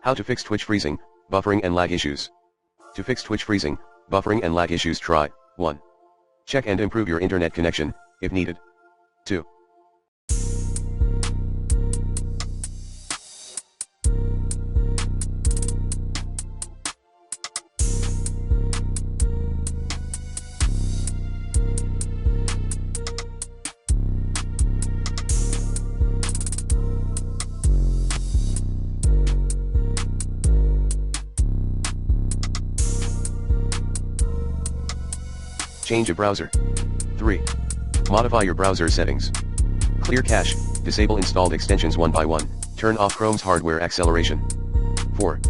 How to fix Twitch freezing, buffering and lag issues. To fix Twitch freezing, buffering and lag issues, try 1. Check and improve your internet connection, if needed. 2. Change a browser. 3. Modify your browser settings. Clear cache, disable installed extensions one by one, turn off Chrome's hardware acceleration. 4.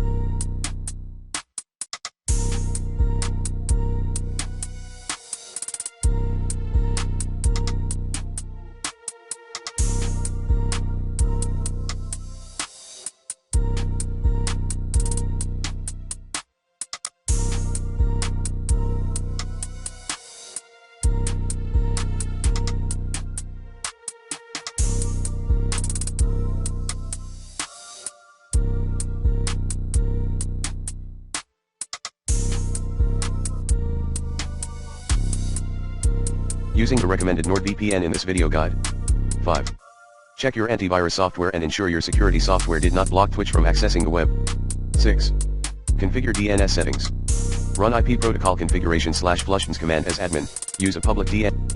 Using the recommended NordVPN in this video guide. 5. Check your antivirus software and ensure your security software did not block Twitch from accessing the web. 6. Configure DNS settings. Run IP protocol configuration /flushins command as admin. Use a public DNS.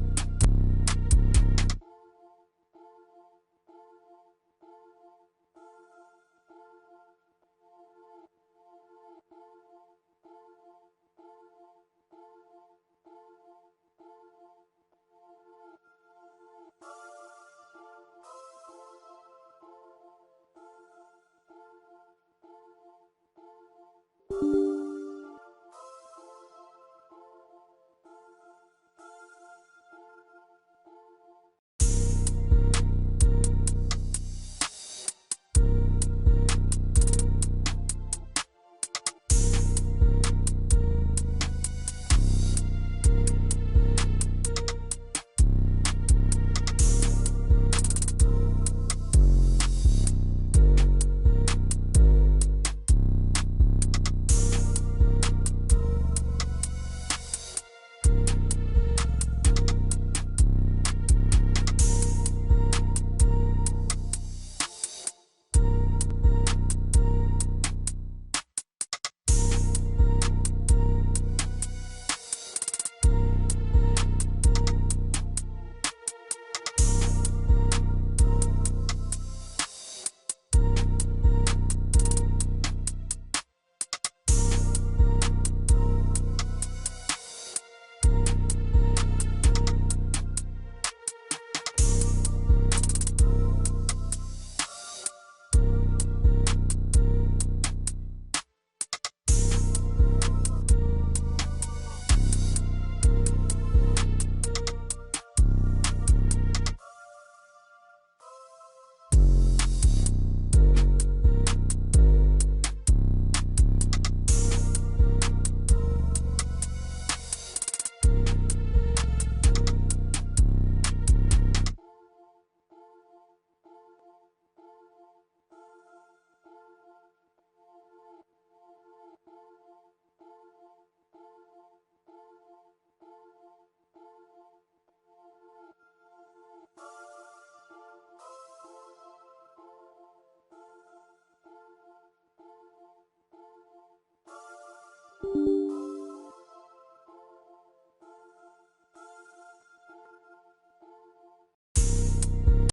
you